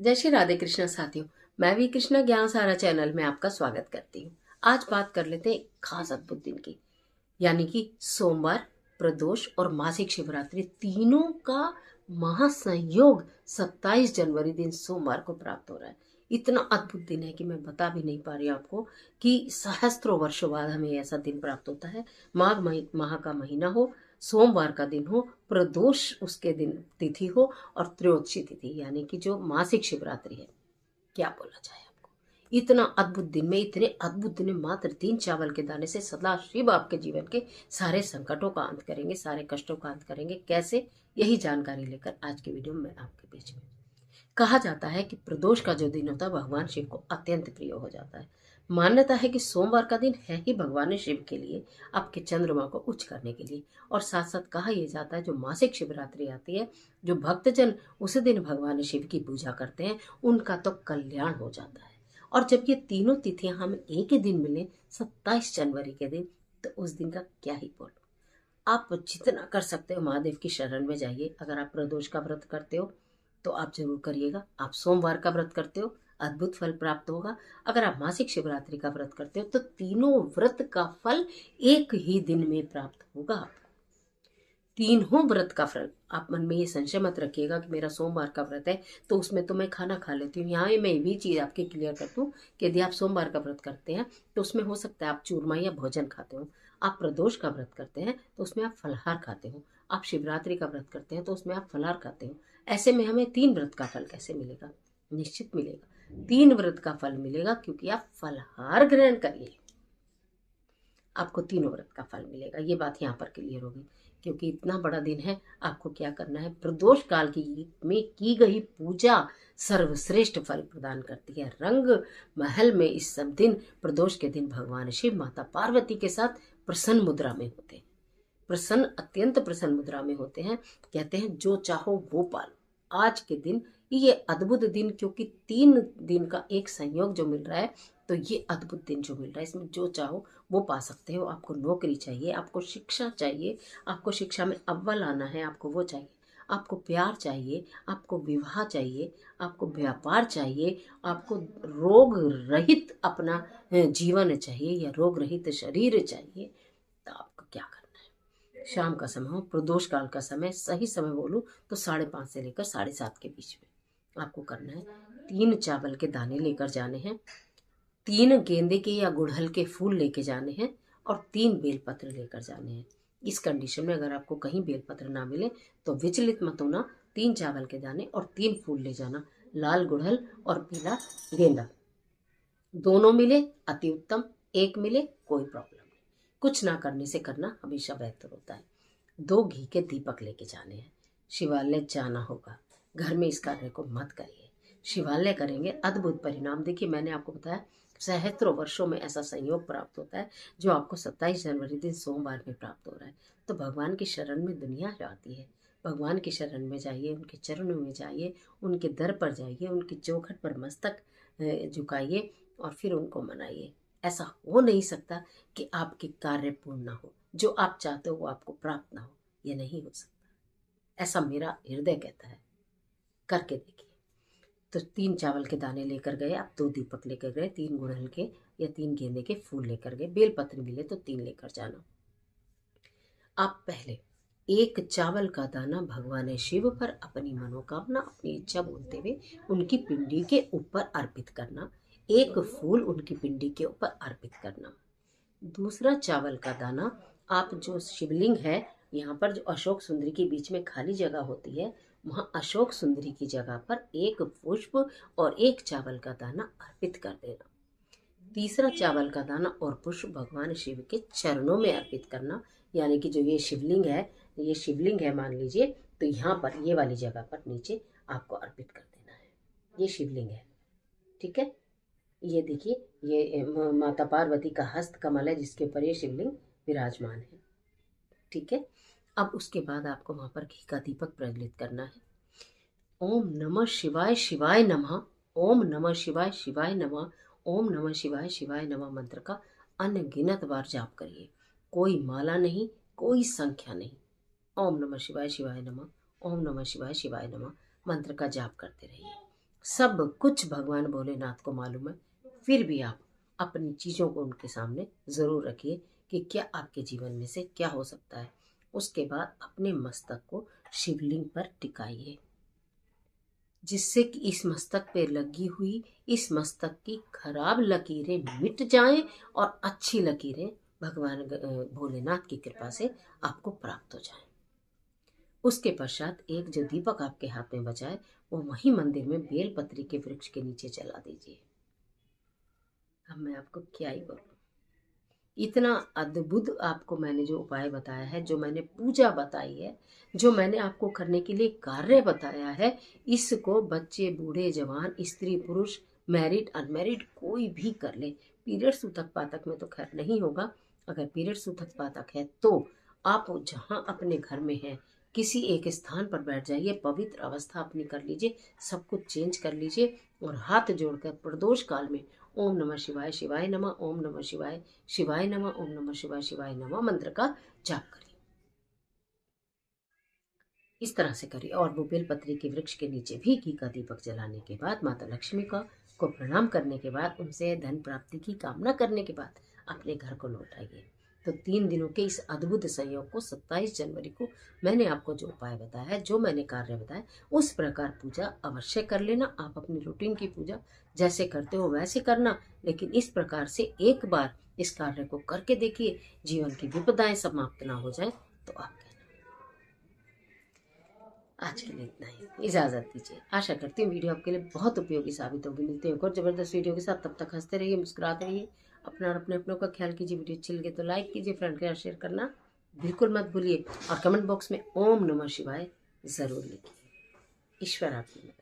जय श्री राधे कृष्णा साथियों। मैं भी कृष्णा ज्ञान सारा चैनल में आपका स्वागत करती हूँ। आज बात कर लेते हैं एक खास अद्भुत दिन की, यानी कि सोमवार, प्रदोष और मासिक शिवरात्रि तीनों का महासंयोग 27 जनवरी दिन सोमवार को प्राप्त हो रहा है। इतना अद्भुत दिन है कि मैं बता भी नहीं पा रही आपको कि सहस्त्रों वर्षों बाद हमें ऐसा दिन प्राप्त होता है। माह का महीना हो, सोमवार का दिन हो, प्रदोष उसके दिन तिथि हो और त्रयोदशी तिथि यानी कि जो मासिक शिवरात्रि है। क्या बोला जाए आपको, इतना अद्भुत दिन में, इतने अद्भुत दिन में मात्र 3 चावल के दाने से सदा शिव आपके जीवन के सारे संकटों का अंत करेंगे, सारे कष्टों का अंत करेंगे। कैसे, यही जानकारी लेकर आज के वीडियो में आपके बीच में। कहा जाता है कि प्रदोष का जो दिन होता है भगवान शिव को अत्यंत प्रिय हो जाता है। मान्यता है कि सोमवार का दिन है ही भगवान शिव के लिए, आपके चंद्रमा को उच्च करने के लिए। और साथ साथ कहा यह जाता है जो मासिक शिवरात्रि आती है, जो भक्तजन उस दिन भगवान शिव की पूजा करते हैं उनका तो कल्याण हो जाता है। और जब ये तीनों तिथियां हमें एक ही दिन मिले 27 जनवरी के दिन, तो उस दिन का क्या ही बोलो। आप जितना कर सकते हो महादेव की शरण में जाइए। अगर आप प्रदोष का व्रत करते हो तो आप जरूर करिएगा। आप सोमवार का व्रत करते हो, अद्भुत फल प्राप्त होगा। अगर आप मासिक शिवरात्रि का व्रत करते हो तो तीनों व्रत का फल एक ही दिन में प्राप्त होगा। तीनों व्रत का फल, आप मन में ये संशय मत रखिएगा कि मेरा सोमवार का व्रत है तो उसमें तो मैं खाना खा लेती हूँ। यहाँ मैं भी चीज आपके क्लियर कर दूँ कि यदि आप सोमवार का व्रत करते हैं तो उसमें हो सकता है आप चूरमा या भोजन खाते हो। आप प्रदोष का व्रत करते हैं तो उसमें आप फलाहार खाते हो। आप शिवरात्रि का व्रत करते हैं तो उसमें आप फलाहार खाते हो। ऐसे में हमें 3 व्रत का फल कैसे मिलेगा? निश्चित मिलेगा, 3 व्रत का फल मिलेगा, क्योंकि आप फलाहार ग्रहण करिए, आपको तीनों व्रत का फल मिलेगा। ये बात यहाँ पर क्लियर होगी, क्योंकि इतना बड़ा दिन है। आपको क्या करना है, प्रदोष काल की में की गई पूजा सर्वश्रेष्ठ फल प्रदान करती है। रंग महल में इस सब दिन, प्रदोष के दिन, भगवान शिव माता पार्वती के साथ प्रसन्न मुद्रा में होते हैं। प्रसन्न, अत्यंत प्रसन्न मुद्रा में होते हैं। कहते हैं जो चाहो वो पालो। आज के दिन, ये अद्भुत दिन, क्योंकि 3 दिन का एक संयोग जो मिल रहा है, तो ये अद्भुत दिन जो मिल रहा है, इसमें जो चाहो वो पा सकते हो। आपको नौकरी चाहिए, आपको शिक्षा चाहिए, आपको शिक्षा में अव्वल आना है, आपको वो चाहिए। आपको प्यार चाहिए, आपको विवाह चाहिए, आपको व्यापार चाहिए, आपको रोग रहित अपना जीवन चाहिए या रोग रहित शरीर चाहिए, तो आपको क्या करना है? शाम का समय हो, प्रदोष काल का समय, सही समय बोलूं तो 5:30 से लेकर 7:30 के बीच में आपको करना है। 3 चावल के दाने लेकर जाने हैं, 3 गेंदे के या गुड़हल के फूल लेके जाने हैं और 3 बेलपत्र लेकर जाने हैं। इस कंडीशन में अगर आपको कहीं बेलपत्र ना मिले तो विचलित मत होना। 3 चावल के दाने और 3 फूल ले जाना, लाल गुड़हल और पीला गेंदा। दोनों मिले अति उत्तम, एक मिले कोई प्रॉब्लम नहीं। कुछ ना करने से करना हमेशा बेहतर होता है। 2 घी के दीपक लेके जाने हैं। शिवालय जाना होगा, घर में इस कार्य को मत करिए, शिवालय करेंगे अद्भुत परिणाम। देखिए, मैंने आपको बताया सहस्त्रों वर्षों में ऐसा संयोग प्राप्त होता है जो आपको 27 जनवरी दिन सोमवार में प्राप्त हो रहा है। तो भगवान की शरण में दुनिया जाती है। भगवान की शरण में जाइए, उनके चरणों में जाइए, उनके दर पर जाइए, उनकी चौखट पर मस्तक झुकाइए और फिर उनको मनाइए। ऐसा हो नहीं सकता कि आपके कार्य पूर्ण ना हो, जो आप चाहते हो वो आपको प्राप्त ना हो। ये नहीं हो सकता, ऐसा मेरा हृदय कहता है। करके देखिए। तो 3 चावल के दाने लेकर गए आप, 2 दीपक लेकर गए, 3 गुड़हल के या 3 गेंदे के फूल लेकर गए, बेलपत्र मिले तो 3 लेकर जाना। आप पहले 1 चावल का दाना भगवान शिव पर अपनी मनोकामना, अपनी इच्छा बोलते हुए उनकी पिंडी के ऊपर अर्पित करना। 1 फूल उनकी पिंडी के ऊपर अर्पित करना। दूसरा चावल का दाना, आप जो शिवलिंग है, यहाँ पर जो अशोक सुंदरी के बीच में खाली जगह होती है, वहाँ अशोक सुंदरी की जगह पर 1 पुष्प और 1 चावल का दाना अर्पित कर देना। तीसरा चावल का दाना और पुष्प भगवान शिव के चरणों में अर्पित करना। यानी कि जो ये शिवलिंग है मान लीजिए, तो यहाँ पर ये वाली जगह पर नीचे आपको अर्पित कर देना है। ये शिवलिंग है, ठीक है। ये देखिए, ये माता पार्वती का हस्त कमल है जिसके ऊपर ये शिवलिंग विराजमान है, ठीक है। अब उसके बाद आपको वहां पर घी का दीपक प्रज्वलित करना है। ओम नमः शिवाय शिवाय नमः, ओम नमः शिवाय शिवाय नमः, ओम नमः शिवाय शिवाय नमः मंत्र का अनगिनत बार जाप करिए। कोई माला नहीं, कोई संख्या नहीं। ओम नमः शिवाय शिवाय नमः, ओम नमः शिवाय शिवाय नमः मंत्र का जाप करते रहिए। सब कुछ भगवान भोलेनाथ को मालूम है, फिर भी आप अपनी चीज़ों को उनके सामने ज़रूर रखिए कि क्या आपके जीवन में से क्या हो सकता है। उसके बाद अपने मस्तक को शिवलिंग पर टिकाइए, जिससे कि इस मस्तक पे लगी हुई इस मस्तक की खराब लकीरें मिट जाएं और अच्छी लकीरें भगवान भोलेनाथ की कृपा से आपको प्राप्त हो जाएं। उसके पश्चात एक जो दीपक आपके हाथ में बचा है वो वहीं मंदिर में बेलपत्री के वृक्ष के नीचे जला दीजिए। अब मैं आपको क्या ही बोलूं, इतना अद्भुत आपको मैंने जो उपाय बताया है, जो मैंने पूजा बताई है, जो मैंने आपको करने के लिए कार्य बताया है, इसको बच्चे बूढ़े जवान स्त्री पुरुष मैरिड अनमैरिड कोई भी कर ले। पीरियड सूतक पातक में तो खैर नहीं होगा। अगर पीरियड सूतक पातक है तो आप जहाँ अपने घर में हैं किसी एक स्थान पर बैठ जाइए, पवित्र अवस्था अपनी कर लीजिए, सब कुछ चेंज कर लीजिए और हाथ जोड़कर प्रदोष काल में ओम नमः शिवाय शिवाय नमः, ओम नमः शिवाय शिवाय नमः, ओम नमः शिवाय शिवाय नमः मंत्र का जाप करिए। इस तरह से करिए और वो बेलपत्री के वृक्ष के नीचे भी घी का दीपक जलाने के बाद माता लक्ष्मी को प्रणाम करने के बाद उनसे धन प्राप्ति की कामना करने के बाद अपने घर को लौट आइए। तो 3 दिनों के इस अद्भुत संयोग को 27 जनवरी को मैंने आपको जो उपाय बताया है, जो मैंने कार्य बताया, उस प्रकार पूजा अवश्य कर लेना। आप अपनी रूटीन की पूजा जैसे करते हो वैसे करना, लेकिन इस प्रकार से एक बार इस कार्य को करके देखिए, जीवन की विपदाएं समाप्त ना हो जाए तो आप आज के लिए इतना ही, इजाज़त दीजिए। आशा करती हूँ वीडियो आपके लिए बहुत उपयोगी साबित होगी। मिलते हैं एक और ज़बरदस्त वीडियो के साथ, तब तक हंसते रहिए, मुस्कुराते रहिए, अपना और अपने अपनों का ख्याल कीजिए। वीडियो अच्छी लगे तो लाइक कीजिए, फ्रेंड के साथ शेयर करना बिल्कुल मत भूलिए और कमेंट बॉक्स में ओम नमः शिवाय ज़रूर लिखिए। ईश्वर आपकी मदद